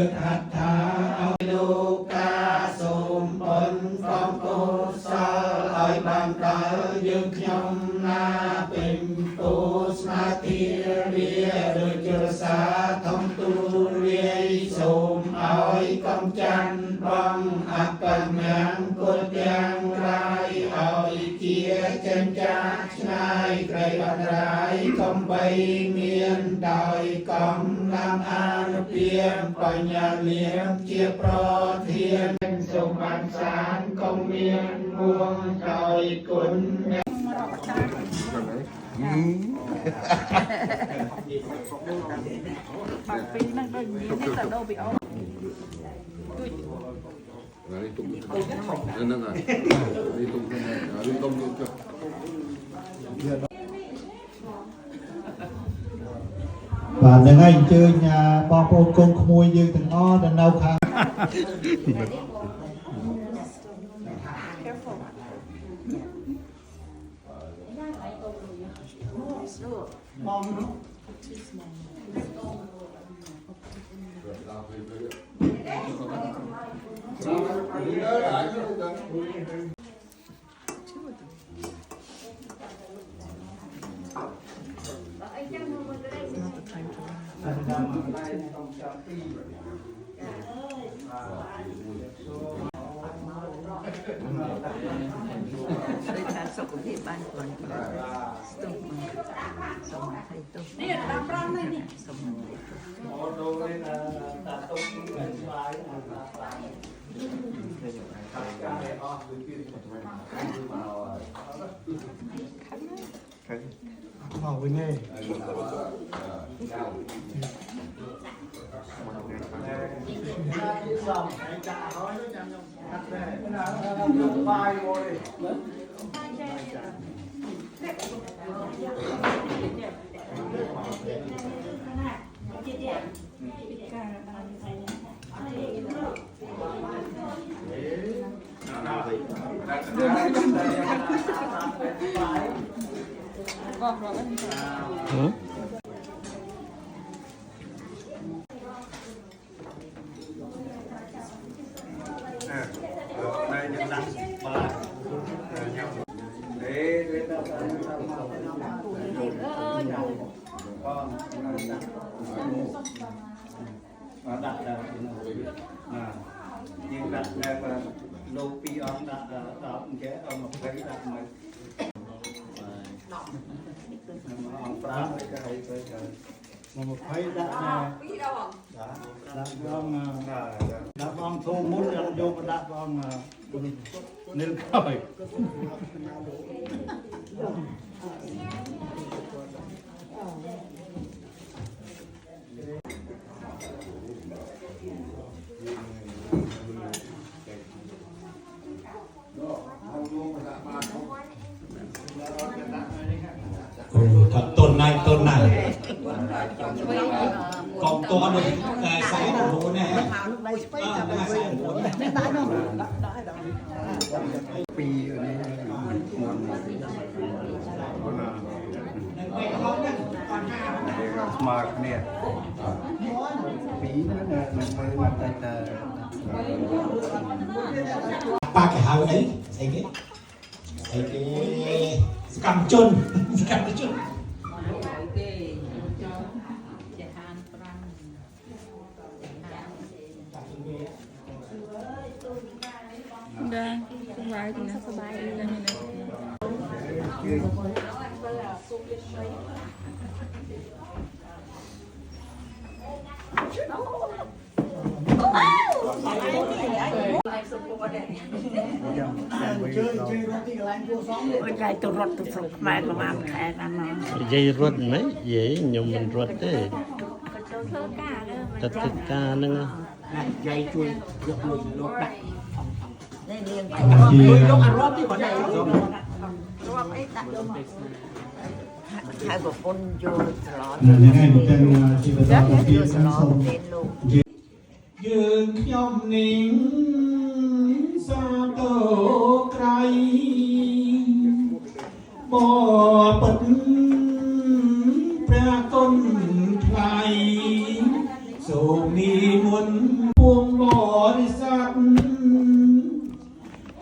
ดหัตถาเอาลูกาสมผลของกุศลឲ្យបានដល់យើងខ្ញុំណាเป็นปุស្មាទារាដូចជាសាធំទូរាយសូមឲ្យកំច័ន្ទបងអបញ្ញាំគុលទាំងរាយឲ្យជាចិញ្ចាឆ្ងាយក្រៃបាត់រាយកំបីមានដោយកំឡាំអានពាមបញ្ញាលៀមជាប្រធានសូមបានសានកុំមានមួងដោយគុណbằng phi năng đôi miếng nhất là đâu bị ốm đi tung nâng à đi tung đi tung cho và đừng anh chơi nhà bò bô con mui dương từng o đừng đâu kháนี่ตามร่างเลยนี่เอาไปไงđặt nhưng đặt là lô pi ông đặt đó cái ông một cái đặt mà ông phá cái một cái đặt đặt ông thu muốn ông vô mà đặt ông nên coi tuần này còn to được sai của bố này sai của bố pi mà nè pi nó mới tay ba cái hào ấy thấy cái cầm chân Udah, kembali dengan sebaik dan ini. Cái tôi rót tôi sụp mai mà làm khai ra nó. Dây rót mấy dễ nhưng mình rót thế. Tất cả nữa. Dây chui được luôn lột đặt. Hai bộ phun vô lọt. Dương nhom nín xa tổ cày bỏ bật ra con thầy សូមនិមន្តពួងបរិស័ទ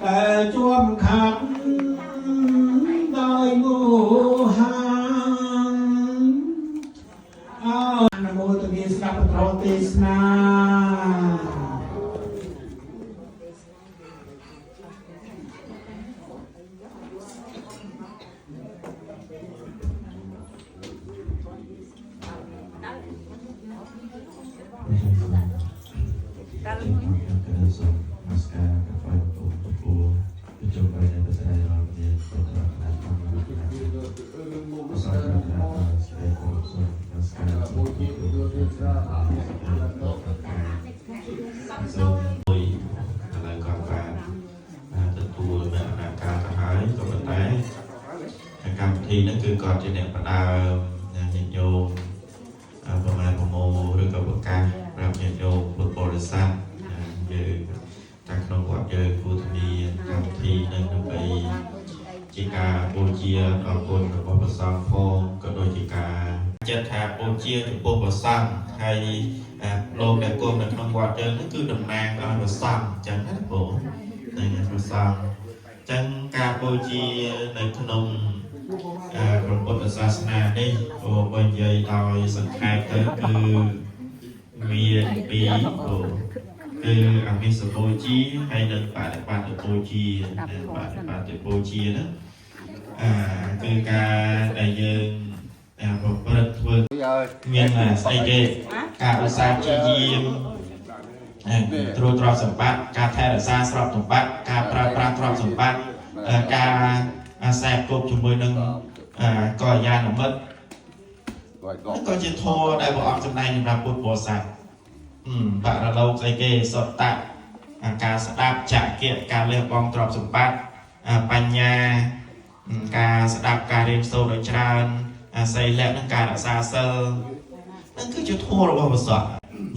តែជួមខាត់ដោយមោហាអនុមោទនាស្ដាប់ពធទេសនាนั่นคือก่อนจะเนี่ยประดาญโยมประมาณประโมหรือกับประกาศรับญโยมบุตรบริษัทยืนจากนวัดยืนผู้ทวีคำทีนั่นไปจิกาโบเชียต่อคนกับประสานพงก็โดยจิกาเจ้าทาโบเชียถึงโบประสานให้โลกแต่กรมในนวัดยืนนั่นคือดำนางประสานจังนั้นโบในประสานจังกาโบเชียในขนมพระพุทธศาสนาได้โอ้บรรยายโดยสังขารก็คือมีปีคืออามิสโบจีให้เดินป่าป่าติโบจีป่าติโบจีนะคือการได้ยืนพระพุทธเวมีอะไรใส่เกศการรักษาจียีมตรวจสอบสมบัติการแทนรักษาสอบสมบัติการปราบปรามสอบสมบัติการแสบกบจุ่มมือหนึ่งก่อยาหนุ่มมัดก็จะโทรได้บอกออกจำนายในรับบุตรบริษัทบาร์เราใจเกสดตัดการสดับจากเกียรติการเลือกกองตรอบสมบัติปัญญาการสดับการเรียนโซ่โดยชาญใส่แล้วนั่งการรักษาเซอร์นั่นคือจะโทรเราบริษัท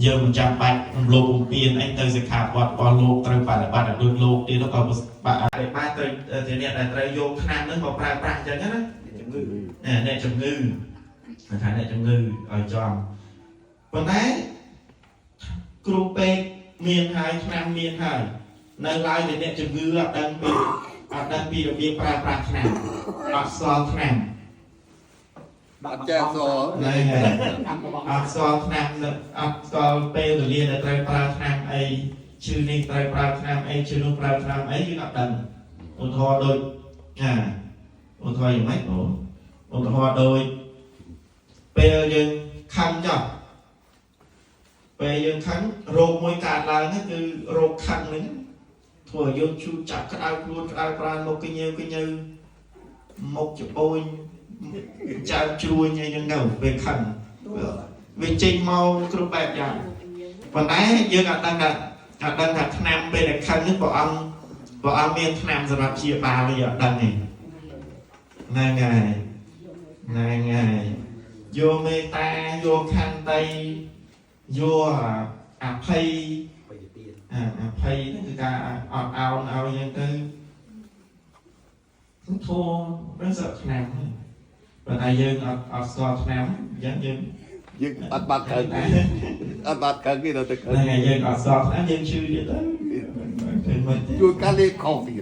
เยอะมันจำบัดโลกเปลี่ยนไอ้เตยสิขาดวัดบอลโลกตรึงปัดปัดโดยโลกที่แล้วก็บัดอะไรบ้านเตยเนี่ยแต่เตยโยกขนาดนั้นของปลายปลายจังนะเนี่ยจำงือนะครับเนี่ยจำงือเอาจอมวันนี้กรุเปกเมียนไทยขนาดเมียนไทยในลายเนี่ยจำงือดังปีระเบียบปลายปลายขนาดอักษรขนาดแจ้งสออักษรขนาดอักษรเปรเรียนในไตรปลายขนาดไอชื่อนี้ไตรปลายขนาดไอชื่อนู้นปลายขนาดไอยืนอับดังอุทธรโดยอุทธรอย่างไรโอ้อุทธรโดยเปรยังคันจับเปรยังคันโรคมวยการลายนั่นคือโรคคันนึงถั่วยังชูจับกระดาษกรูดกระดาษปลาโมกิเยมกจะโอยจะช่วยยังเงาไปคันไปจริงเมากรุบแบบอย่างวันนี้ยังดังดักนำไปในคันนึกบอกเอาเมียนนำสำหรับเชียร์ปลาไปอย่างดังนี่ง่ายโยเมตาโยคันไตโยอภัยนั่นคือการเอาอย่างคือโทรเรื่องสักนำวันนี้ยังเอาสอดนำยังอัดบัตรกันกี่เราจะเกิดยังเอาสอดนั้นยังชื่อเดียวเลยอยู่การเรียกของสิ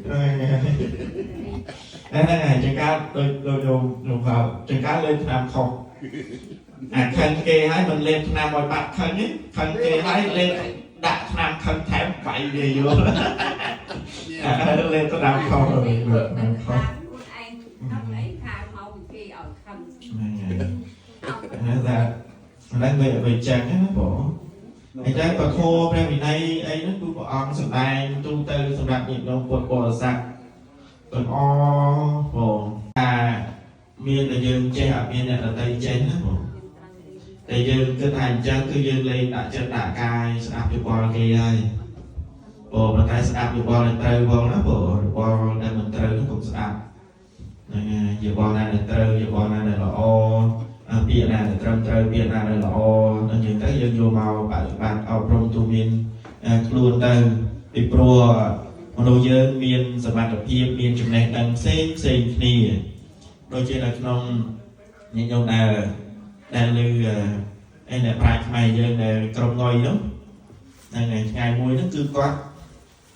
นั่นไงจังการโดยเขาจังการเลยนำของคันเกย์ให้มันเล่นนำบอยบัตรคันนี้คันเกย์ให้เล่นดักนำคันแถมไปเยอะเล่นก็นำเขาเลยนำเขานั่นแหละนั่นไปแจกให้นะผมไอ้ได้ประโคแปลว่าในไอ้นั่นคือบอกอ๋อสบายตุ้งเตยสำหรับหยิบลงปวดปวดสักตัวอ๋อผมเมียแต่ยืนเจ้าเมียเนี่ยเราใจเจ้านะผมแต่ยืนก็thành chânคือยืนเลยđã chân đã càiสนับอยู่บอลเกย์เลยผมมันได้สนับอยู่บอลเลยเตยบอลนะผมบอลได้มันเตยnó cũngสนับอยู่บอลนั่นเลยเตยอยู่บอลนั่นเลยละอ๋อเปียนาเตยเปียนาเลยละอ๋อนั่นยังก็ยังอยู่มาbạnเอาพรมตูมินครูนเตยไปปลัวมโนเยอะมีนสมรรถภาพมีนจุดไหนดังเซ็งนี่โดยเฉพาะน้องยังยงได้ลือ ឯអ្នកប្រាជ្ញខ្មែរយើងដែលក្រុមងុយនោះហ្នឹងហើយថ្ងៃមួយហ្នឹងគឺគាត់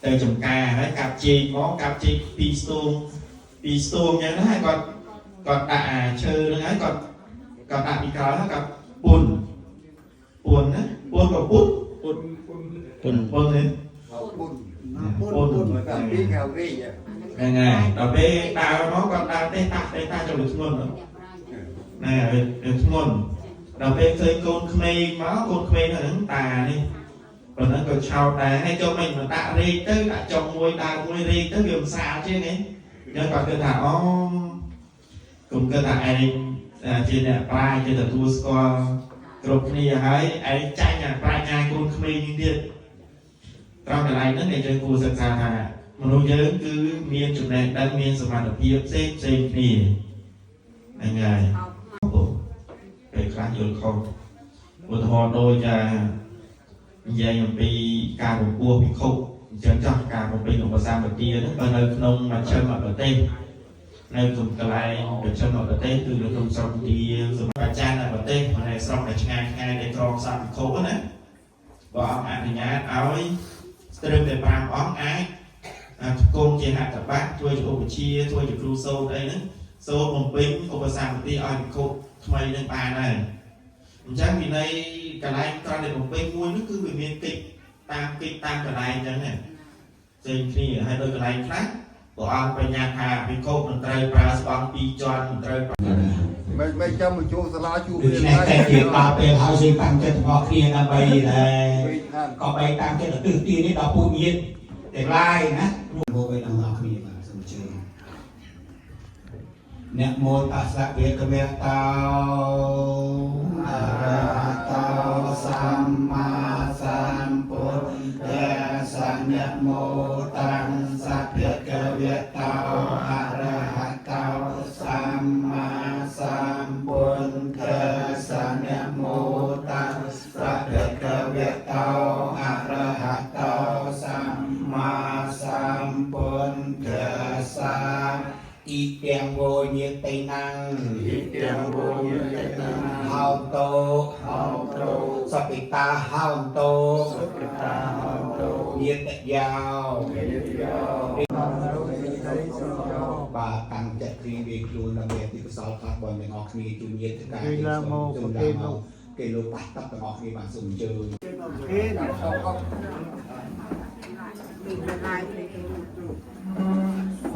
ទៅចំការហើយកាប់ជែកមកកាប់ជែក2ស្ទងអញ្ចឹងណាហើយគាត់ដាក់អាឈើហ្នឹងហើយគាត់ដាក់ពីក្រោយហើយគាត់ពុនណាពុនក៏ពុននេះពុនតាមពីកៅរីហ្នឹងហើយដល់ពេលដើរមកគាត់ដើរទេតាចូលធ្ងន់ណាធ្ងន់ដល់ពេលឃើញកូនក្មេងមកកូនក្មេងហ្នឹងតានេះប៉ុណ្ណឹងក៏ឆោតដែរហើយចូលមិនដាក់រែកទៅដាក់ចុងមួយដើរមួយរែកទៅវាមិនស្អាតជាងនេះអញ្ចឹងគាត់គិតថាអូគុំគិតថាឯងជាអ្នកប្រាជ្ញជាទទួលស្គាល់គ្រប់គ្នាហើយឯងចាញ់អាប្រាជ្ញាកូនក្មេងនេះទៀតត្រង់កន្លែងហ្នឹងដែលយើងគួរសិក្សាថាមនុស្សយើងគឺមានចំណេះដឹងមានសមត្ថភាពផ្សេងគ្នាហ្នឹងហើយពេលខ្លះយល់ខុសឧទាហរណ៍ដូចនិយាយអំពីការពពោះពិខុអញ្ចឹងចោះការបំពេញឧបសម្បទាហ្នឹងបើនៅក្នុងមជ្ឈិមប្រទេសនៅក្នុងកន្លែងមជ្ឈិមប្រទេសគឺនៅក្នុងស្រុកទីសម្រាប់ចារ្យប្រទេសនៅស្រុកដែលឆ្ងាយដែលក្រងសាពិខុណាបើអង្គអនុញ្ញាតឲ្យត្រឹមតែ5អង្គអាចគង់ជាហត្ថបទជួយជាឧបជាជួយជាគ្រូសូត្រអីហ្នឹងសូត្របំពេញឧបសម្បទាឲ្យពិខុថ្មីនឹងបានដែរអញ្ចឹងវិន័យកន្លែងក្រៅដែលបំពេញមួយនោះគឺវាមានកិច្ចតាមកន្លែងអញ្ចឹងណាផ្សេងគ្នាហើយដោយកន្លែងខ្លះព្រះអង្គបញ្ញត្តិថាពិខុមិនត្រូវប្រើស្បង់2ជាន់មិនត្រូវមិនចាំមកជួសាលាជួប ដូច្នេះតែជាដល់ពេលហើយយើងតាំងចិត្តរបស់គ្នាដើម្បីក៏បីតាំងចិត្តទៅទិសទីនេះដល់ពូជញាតិទាំងឡាយណារួមទៅដល់អ្នកគ្នាបាទសូមជឿអ្នកមោតស្សៈវេកមេតោអរហតោសម្មាសម្ពុទ្ធស្សៈអ្នកមោតាំងសព្វកវេតោអរហតោសម្មាសម្ពុទ្ធស្សៈអ្នកមោតាំងសព្វកវេតោអរហតោសម្មាសម្ពុទ្ធស្សៈអ៊ីទាំងវោញាតិណាំងហោតោសពិតាហោតោញាតិយោបាទតាំងចិត្តគ្រីវាខ្លួនដើម្បីទីកសលខាត់បងទាំងអស់គ្នាជួយញាតិការជួយឡើងមកគេលោកបាត់តាប់ទាំងអស់គ្នាបានសូមអញ្ជើញ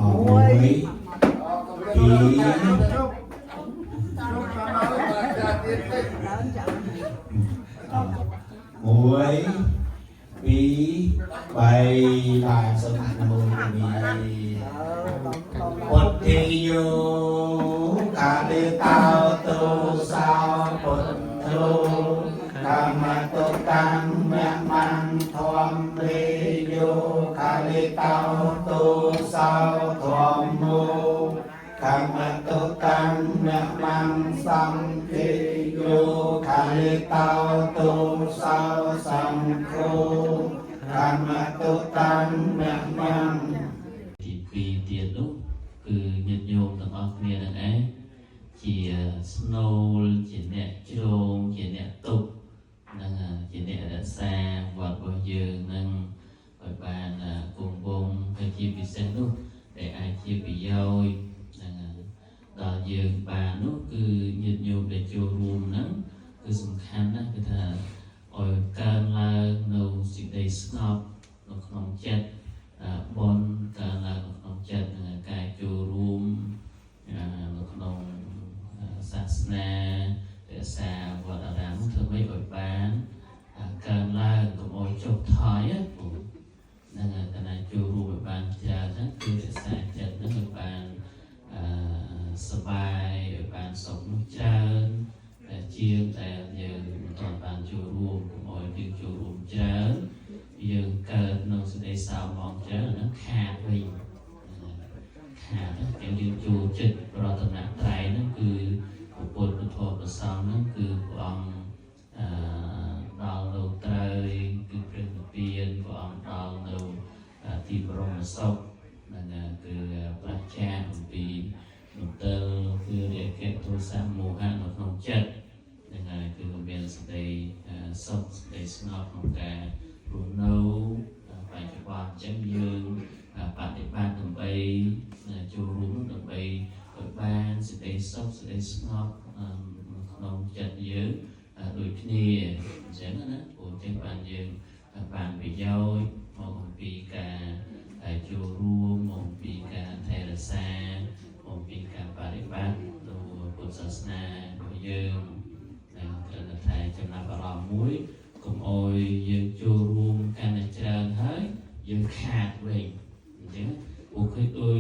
អូយមួយពីរបីបាទសូមអនុមោទនាពុទ្ធិយោកាលេតោទោសោពុទ្ធោកម្មតុតាំមមង្ធម្មលេយោកាលេតោទោសោធម្មោកម្មតុតាំមមង្សង្ឃេយោកាលេតោទោសោសង្ឃោកម្មតុតាំមមង្ទី2ទៀតនោះគឺញាតិញោមទាំងអស់គ្នានឹងឯងជាស្នូលជាអ្នកជ្រងជាអ្នកទុកនឹងជាអ្នករក្សាវត្តរបស់យើងនឹងឲ្យបានគង់វង្សហើយជាពិសេសនោះដែលអាចជាប្រយោជន៍នឹងដល់យើងបាននោះគឺញាតិញោមដែលចូលរួមហ្នឹងគឺសំខាន់ណាស់គឺថាឲ្យកើនឡើងនៅសេចក្តីស្ងប់នៅក្នុងចិត្តបុណ្យកើនឡើងនៅក្នុងចិត្តនឹងការចូលរួមនៅក្នុងសាសនារក្សាវត្តអារាមធ្វើម៉េចឲ្យបានកើនឡើងកុំឲ្យចុះថយហ្នឹងហើយតែចូលរួមឲ្យបានច្រើនហ្នឹងគឺរក្សាចិត្តហ្នឹងឲ្យបានសប្បាយឲ្យបានសុខនោះច្រើនតែជាងតែយើងមិនទាន់បានចូលរួមកុំឲ្យយើងចូលរួមច្រើនយើងកើតនៅសេចក្តីសោមមកច្រើនហ្នឹងខាតវិញខាតតែយើងចូលចិត្តប្រតនត្រ័យហ្នឹងគឺពុទ្ធពធប្រសងហ្នឹងគឺព្រះអង្គដល់នៅត្រូវគឺព្រះនិព្វានព្រះអង្គដល់នៅទីបរមសុខហ្នឹងគឺប្រាជ្ញាអំពីមន្ទិលគឺរាគៈទោសៈមោហៈនៅក្នុងចិត្តហ្នឹងហើយគឺមានសេចក្តី ស្ងប់ក្នុងការរស់នៅបច្ចុប្បន្នអញ្ចឹងយើងបដិបត្តិដើម្បីចូលរួមដើម្បីឲ្យបានសេចក្តីសុខសេចក្តីស្ងប់ក្នុងចិត្តយើងដូចគ្នាអញ្ចឹងណាព្រោះអញ្ចឹងបានយើងបានប្រយោជន៍មកអំពីការចូលរួមមកអំពីការថែរក្សាមកអំពីការបដិបត្តិនៅពុទ្ធសាសនារបស់យើងគ្រាន់តែថាចំណាប់អារម្មណ៍មួយកុំអោយយើងចូលរួមកាន់តែច្រើនហើយយើងខាតវិញអញ្ចឹងពួកឃើញដូច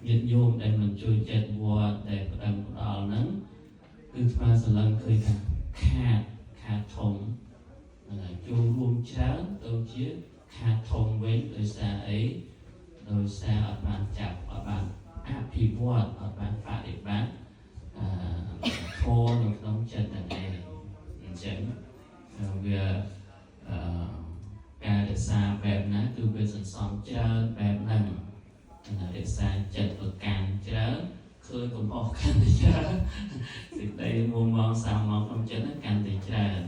ញាតិញោមដែលមិនជួយចិត្តវត្តដែលផ្ដឹងផ្ដល់ហ្នឹងគឺស្មាសឡឹងឃើញថាខាតធំចូលរួមច្រើនដូចជាខាតធំវិញដោយសារអីដោយសារអត់បានចាប់អត់បានអភិវឌ្ឍអត់បានបដិបត្តិធម៌នៅក្នុងចិត្តហ្នឹងឯងអញ្ចឹងវាការរក្សាបែបណាគឺវាសន្សំច្រើនបែបហ្នឹងរក្សាចិត្តប្រកាន់ច្រើនឃើញកំអស់កាន់តែច្រើនសេចក្តីមុំមកសាមមកក្នុងចិត្តហ្នឹងកាន់តែច្រើនហ្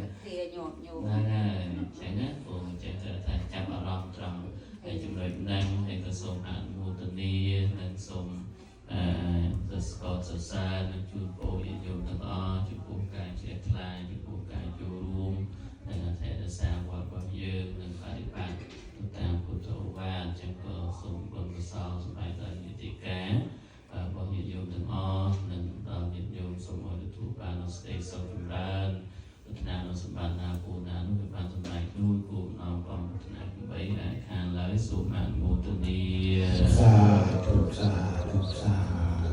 នឹងហើយអញ្ចឹងណាព្រោះអញ្ចឹងថាចាប់អារម្មណ៍ត្រង់ហើយចំណុចហ្នឹងហើយក៏សូមអនុមោទនានិងសូមស្គាល់សរសើរនិងជូនពរញាតិញោមទាំងអស់ចំពោះការជ្រះថ្លាចំពោះការចូលរួមនិងថែរក្សាវត្តរបស់យើងនិងបដិបត្តិតាមពុទ្ធអូវាទអញ្ចឹងក៏សូមបុណ្យកុសលសម្រាប់ដល់យុតិការបស់ញាតិញោមទាំងអស់និងដល់ញាតិញោមសូមឲ្យទទួលបាននូវសេចក្តីសុខចម្រើនប្រាថ្នានូវសម្បត្តិណាពូណានោះវាបានសម្រេចនោះគោលបំណងបំប្រាថ្នា8ដែលខាងឡើយសូមអនុមោទនាសាធុសាធុសា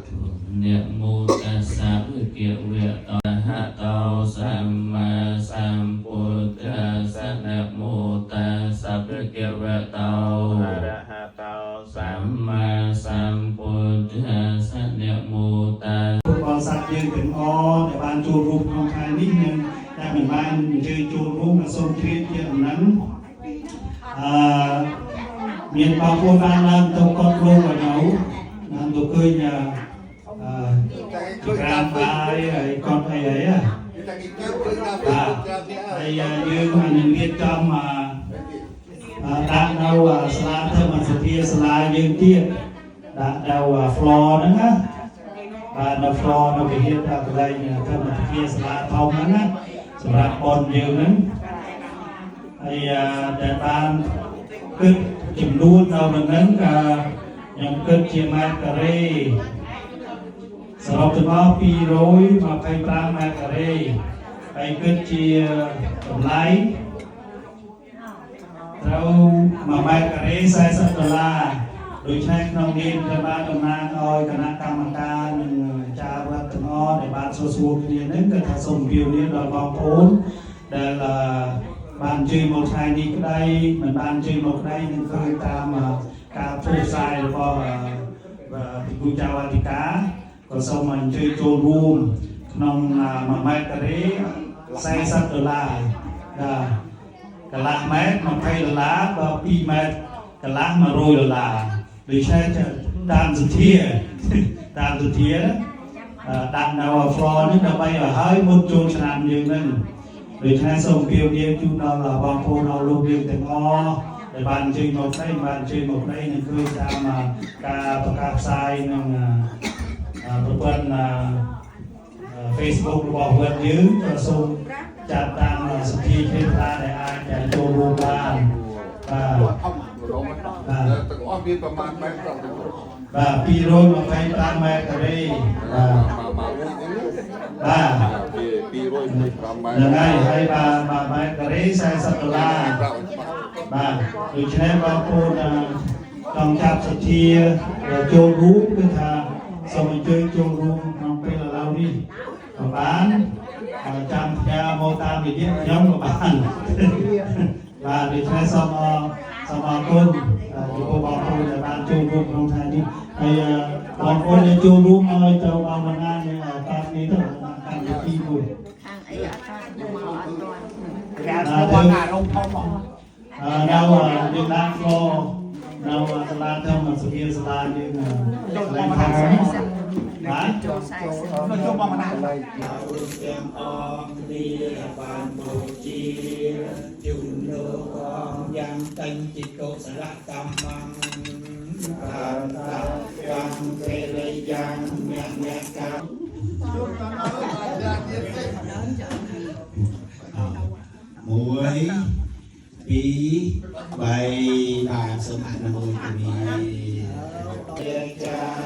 ធុ นะโมตัสสะภะคะวะโตอะระหะโตสัมมาสัมพุทธัสสะนะโมตัสสะภะคะวะโตอะระหะโตสัมมาสัมพุทธัสสะนะโมตัสสะ บริษัทយើងទាំងអស់ដែលបានចូលរួមក្នុងថ្ងៃនេះនិងតែមិនបានអញ្ជើញចូលរួមនិងសូមជ្រាបជាដំណឹងមានបងប្អូនបានឡើងទៅកត់រោងឲ្យនៅបានទៅឃើញក្រាមបាយហើយកត់អីហើយហើយយើងបានរៀបចំដាក់នៅសាលាធម្មសភាសាលាយើងទៀតដាក់នៅ floor ហ្នឹងណាបាទនៅ floor នៅវិហារកន្លែងធម្មសភាសាលាធំហ្នឹងណាសម្រាប់បនយើងហ្នឹងហើយតែបានគិតចំនួននៅហ្នឹងខ្ញុំគិតជាម៉ែត្រការ៉េសរុបទៅមក225ម៉ែត្រការ៉េហើយគិតជាតម្លៃត្រូវ1ម៉ែត្រការ៉េ$40ដូច្នេះក្នុងនេះត្រូវបានតំណាងឲ្យគណៈកម្មការនិងអាចារ្យវត្តទាំងអស់ដែលបានសួរសួរគ្នានឹងគឺថាសូមពៀវនាដល់បងប្អូនដែលបានជើញមកថ្ងៃនេះក្តីមិនបានជើញមកក្តីនឹងឃើញតាមការផ្សព្វផ្សាយរបស់ទីគូចៅអធិការក៏សូមអញ្ជើញចូលរួមក្នុង1ម៉ែត្រការ៉េ$40បាទកន្លះម៉ែត្រ$20ដល់2ម៉ែត្រកន្លះ$100ដូច្នេះតាមសទ្ធាដាក់នៅ floor នេះដើម្បីឲ្យហើយមុនចូលឆ្នាំយើងនឹងដូច្នេះសូមពៀវនាមជូនដល់បងប្អូនអស់លោកយើងទាំងអស់ដែលបានអញ្ជើញមកđâyបានអញ្ជើញមកđâyនឹងឃើញតាមការប្រកាសផ្សាយនឹងប្រព័ន្ធ Facebook របស់វត្តយើងក៏សូមចាត់តាំងសទ្ធាជ្រះថ្លាដែលអាចចូលរួមបានបាទទាំងអស់មានប្រមាណម៉ែត្រដល់បាទ225ម៉ែត្រការ៉េបាទ225ម៉ែត្រហ្នឹងហើយបាទម៉ែត្រការ៉េ$40បាទដូច្នេះបងប្អូនចង់ចាប់សទ្ធាចូលរួមគឺថាសូមអញ្ជើញចូលរួមក្នុងពេលឥឡូវនេះក៏បានចាំផ្ញើមកតាមវិទ្យាខ្ញុំក៏បានបាទដូច្នេះសូមអរគុណចំពោះបងប្អូនដែលបានចូលរួមក្នុងថ្ងៃនេះហើយបងប្អូនដែលចូលរួមឲ្យទៅបងបណ្ណានេះតាមនេះទៅកម្មវិធីមួយខាងអីអត់ទៅមកអត់ទៅ នៅយើងដាក់ floor នៅសាលាធម្មសភាសាលាយើងកន្លែងខាង ចូលខ្សែស มันจมมานาเราเตรียมออกเรียบานโบจีจุนโลกองยังตังจิตโกสระกรรมังตาตากังเทเลยังเมียเมียกังមួយពីរបីបាទសូមអនុមោទនាព្រះចា